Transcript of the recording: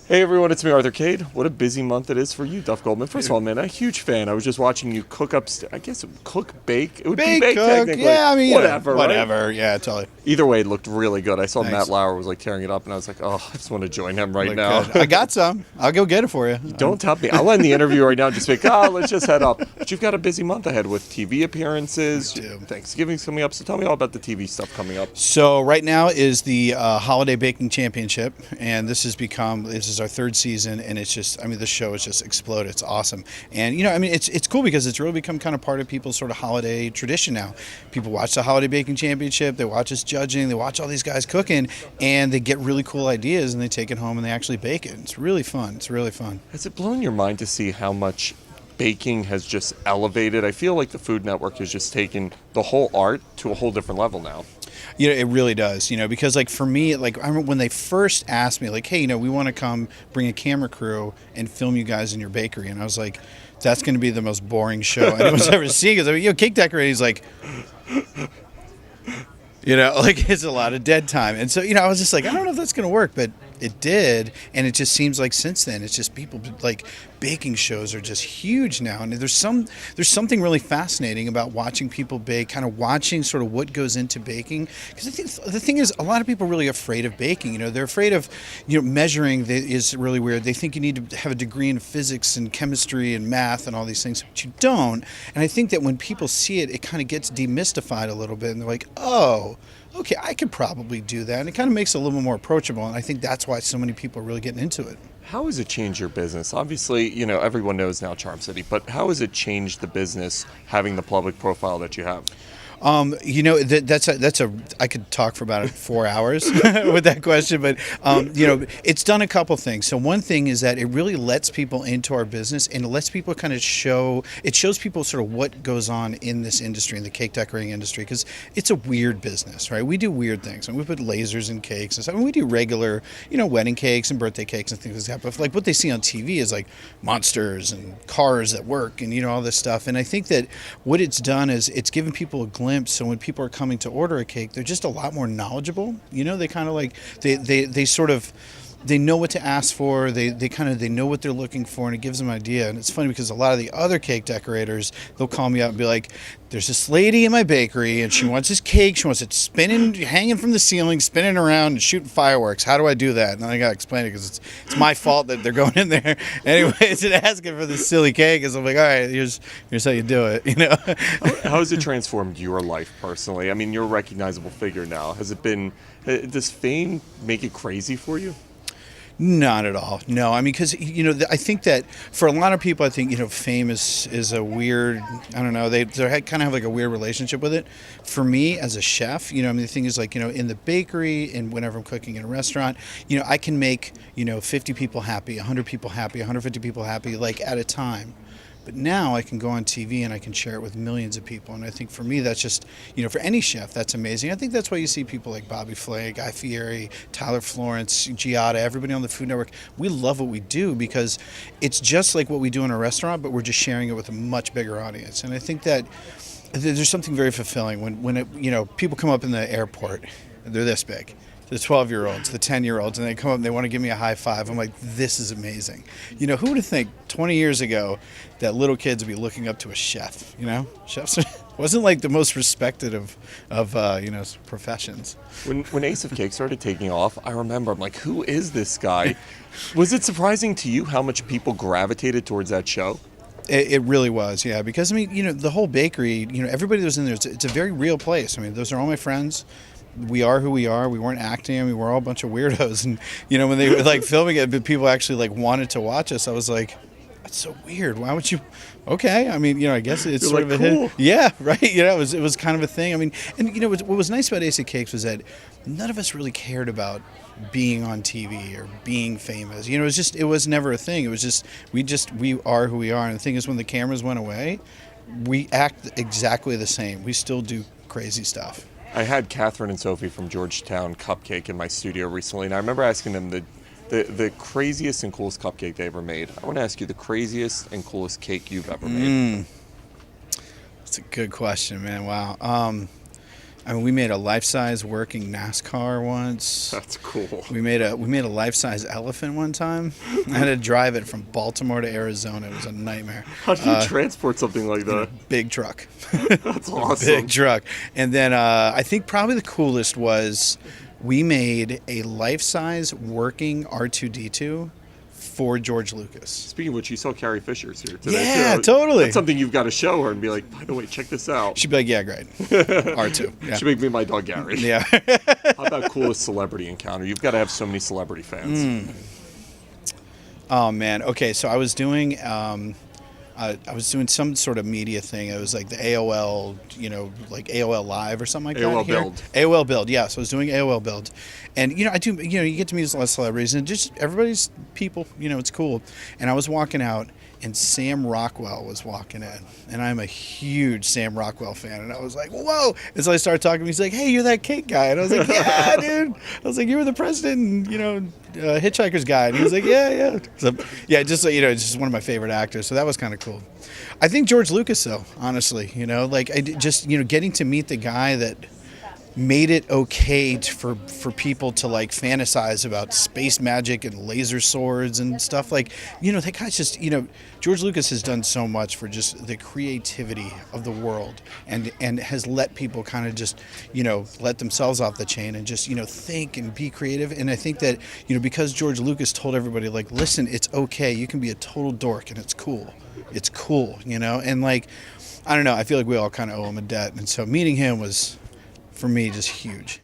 Hey everyone, it's me, Arthur Kade. What a busy month it is for you, Duff Goldman. First of all, man, I'm a huge fan. I was just watching you cook up, I guess cook, bake. It would be bake, cook, technically. yeah, I mean, whatever, whatever, right? yeah, totally. Either way, it looked really good. I saw Thanks. Matt Lauer was like tearing it up, and I was like, oh, I just want to join him right Look now. good. I got some. I'll go get it for you. Don't tell me. I'll end the interview right now and just be like, let's just head up. But you've got a busy month ahead with TV appearances. I do. Thanksgiving's coming up, so tell me all about the TV stuff coming up. So right now is the Holiday Baking Championship, and this is our third season, and it's just, I mean, the show has just exploded. It's awesome. And, you know, I mean, it's cool because it's really become kind of part of people's sort of holiday tradition now. People watch the Holiday Baking Championship, they watch us judging, they watch all these guys cooking, and they get really cool ideas, and they take it home and they actually bake it. It's really fun. It's really fun. Has it blown your mind to see how much baking has just elevated? I feel like the Food Network has just taken the whole art to a whole different level now. You know, it really does, you know, because like for me, like I remember when they first asked me like, hey, you know, we want to come bring a camera crew and film you guys in your bakery. And I was like, that's going to be the most boring show anyone's ever seen. Because I mean, you know, cake decorating is like, you know, like it's a lot of dead time. And so, you know, I was just like, I don't know if that's going to work, but it did. And it just seems like since then, it's just people like baking shows are just huge now. And there's something really fascinating about watching people bake, kind of watching sort of what goes into baking. Because I think the thing is, a lot of people are really afraid of baking. You know, they're afraid of, you know, measuring is really weird. They think you need to have a degree in physics and chemistry and math and all these things, but you don't. And I think that when people see it, it kind of gets demystified a little bit. And they're like, oh, okay, I could probably do that. And it kind of makes it a little bit more approachable. And I think that's why so many people are really getting into it. How has it changed your business? Obviously, you know, everyone knows now Charm City, but how has it changed the business having the public profile that you have? You know, I could talk for about 4 hours with that question, but, you know, it's done a couple things. So one thing is that it really lets people into our business, and it lets people kind of shows people sort of what goes on in this industry, in the cake decorating industry, because it's a weird business, right? We do weird things, and we put lasers in cakes and stuff. And we do regular, you know, wedding cakes and birthday cakes and things like that. But like what they see on TV is like monsters and cars that work and, you know, all this stuff. And I think that what it's done is it's given people a glimpse. So when people are coming to order a cake, they're just a lot more knowledgeable. You know, they kind of like they sort of they know what to ask for. They know what they're looking for, and it gives them an idea. And it's funny because a lot of the other cake decorators, they'll call me up and be like, "There's this lady in my bakery, and she wants this cake. She wants it spinning, hanging from the ceiling, spinning around, and shooting fireworks. How do I do that?" And then I gotta explain it because it's my fault that they're going in there anyways and asking for this silly cake. And so I'm like, all right, here's how you do it. You know. How has it transformed your life personally? I mean, you're a recognizable figure now. Has it been? Does fame make it crazy for you? Not at all. No, I mean, because, you know, I think that for a lot of people, I think, you know, fame is a weird, I don't know, they kind of have like a weird relationship with it. For me as a chef, you know, I mean, the thing is like, you know, in the bakery and whenever I'm cooking in a restaurant, you know, I can make, you know, 50 people happy, 100 people happy, 150 people happy, like at a time. But now I can go on TV and I can share it with millions of people. And I think for me, that's just, you know, for any chef, that's amazing. I think that's why you see people like Bobby Flay, Guy Fieri, Tyler Florence, Giada, everybody on the Food Network. We love what we do because it's just like what we do in a restaurant, but we're just sharing it with a much bigger audience. And I think that there's something very fulfilling when it, you know, people come up in the airport, they're this big. The 12-year-olds, the 10-year-olds, and they come up and they want to give me a high five. I'm like, this is amazing. You know, who would have think 20 years ago that little kids would be looking up to a chef, you know? Chefs wasn't like the most respected of you know, professions. When Ace of Cake started taking off, I remember, I'm like, who is this guy? Was it surprising to you how much people gravitated towards that show? It really was, yeah, because, I mean, you know, the whole bakery, you know, everybody that was in there, it's a very real place. I mean, those are all my friends. We are who we are. We weren't acting. We were all a bunch of weirdos. And, you know, when they were like filming it, but people actually like wanted to watch us, I was like, that's so weird. Why would you? Okay. I mean, you know, I guess it's sort of a hit. Yeah, right. You know, it was kind of a thing. I mean, and, you know, what was nice about Ace of Cakes was that none of us really cared about being on TV or being famous. You know, it was never a thing. It was just, we are who we are. And the thing is, when the cameras went away, we act exactly the same. We still do crazy stuff. I had Catherine and Sophie from Georgetown Cupcake in my studio recently, and I remember asking them the craziest and coolest cupcake they ever made. I want to ask you the craziest and coolest cake you've ever made. That's a good question, man. Wow. I mean, we made a life-size working NASCAR once. That's cool. We made a life-size elephant one time. I had to drive it from Baltimore to Arizona. It was a nightmare. How do you transport something like that? Big truck. That's awesome. Big truck. And then I think probably the coolest was we made a life-size working R2-D2 for George Lucas. Speaking of which, you saw Carrie Fisher's here today. Yeah, too. totally. That's something you've got to show her and be like, by the way, check this out. She'd be like, yeah, great. R2. Yeah. She'd make me my dog Gary. Yeah. How about coolest celebrity encounter? You've got to have so many celebrity fans. Oh, man. Okay, so I was doing some sort of media thing. It was like the AOL, like AOL Live or something like AOL that. Here. Build. AOL Build, yeah. So I was doing AOL Build. And, you get to meet a lot of celebrities and just everybody's people, it's cool. And I was walking out and Sam Rockwell was walking in. And I'm a huge Sam Rockwell fan. And I was like, whoa. And so I started talking to him. He's like, hey, you're that cake guy. And I was like, yeah, dude. I was like, you were the president and, Hitchhiker's Guy. And he was like, yeah. So, yeah, just so just one of my favorite actors. So that was kind of cool. I think George Lucas, though, honestly, getting to meet the guy that made it okay for people to like fantasize about space magic and laser swords and stuff that guy's just George Lucas has done so much for just the creativity of the world and has let people kind of just let themselves off the chain and just think and be creative. And I think that because George Lucas told everybody like, listen, it's okay, you can be a total dork and it's cool, and like I don't know, I feel like we all kind of owe him a debt, and so meeting him was, for me, just huge.